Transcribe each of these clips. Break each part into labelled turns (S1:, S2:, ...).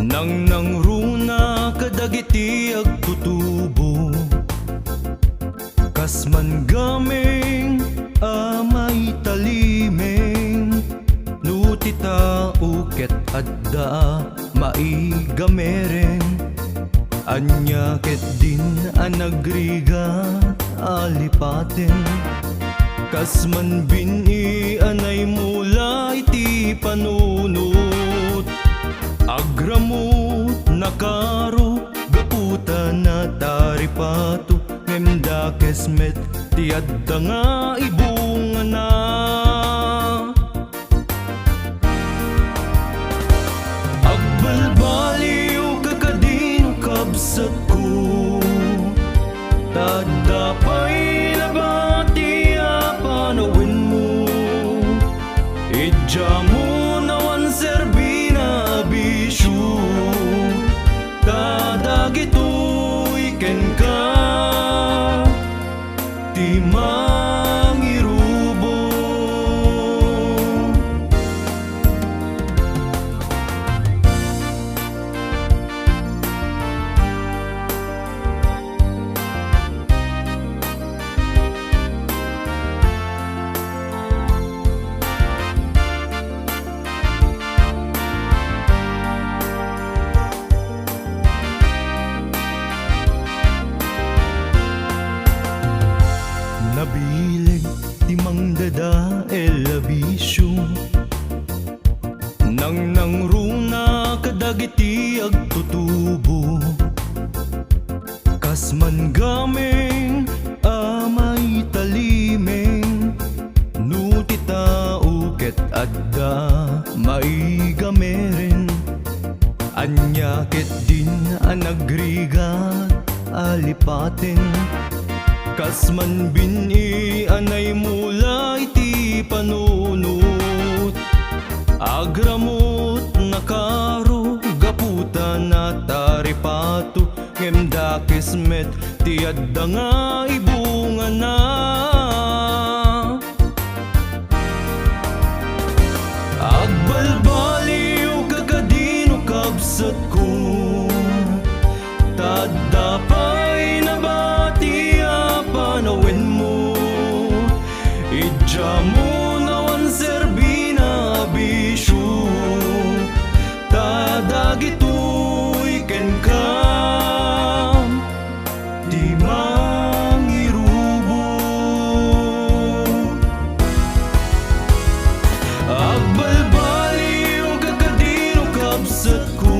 S1: Nang runa kadagiti agtutubo, kas man gaming amay talimeng, nutita uket adda maigameren. Anya ket din anagrigat alipaten, kas man bini anay mula iti panunot. Agramot nakaro gaputa na taripato, ngemda kesmet ti adda nga ibunga na. Agbalbaliw kakadino kabsat ko, tadapay nabati apanawin mo. Idya mo nawan serbina bisyo, tadagitoy ken ka ti mangirubo. Nabileg ti mangdada elabisyo, nang runa kadagiti agtutubo, kas man gameng amay talimeng, nutita uket adda maigameren. Anya ket din anagrigat alipaten, kas man bini anay mula iti panunot. Agramot nakaro gaputa na taripato, ngemda kesmet ti adda nga ibunga na. Agbalbaliw kakadino kabsat ko, tadapay nabati apanawin mo. Idya mo nawan serbina bisyo, tadagitoy ken ka di mangirubo. Agbalbaliw kakadino kabsat ko,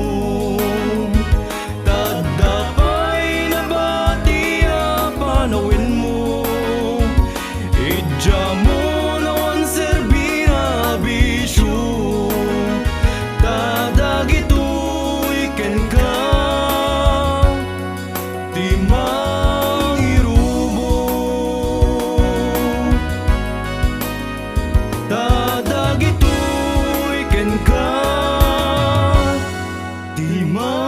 S1: tadapay nabati apanawin mo. Idya mo nawan serbina bisyo, tadagitoy ken ka ti mangirubo. Tadagitoy ken ka ti mangirubo.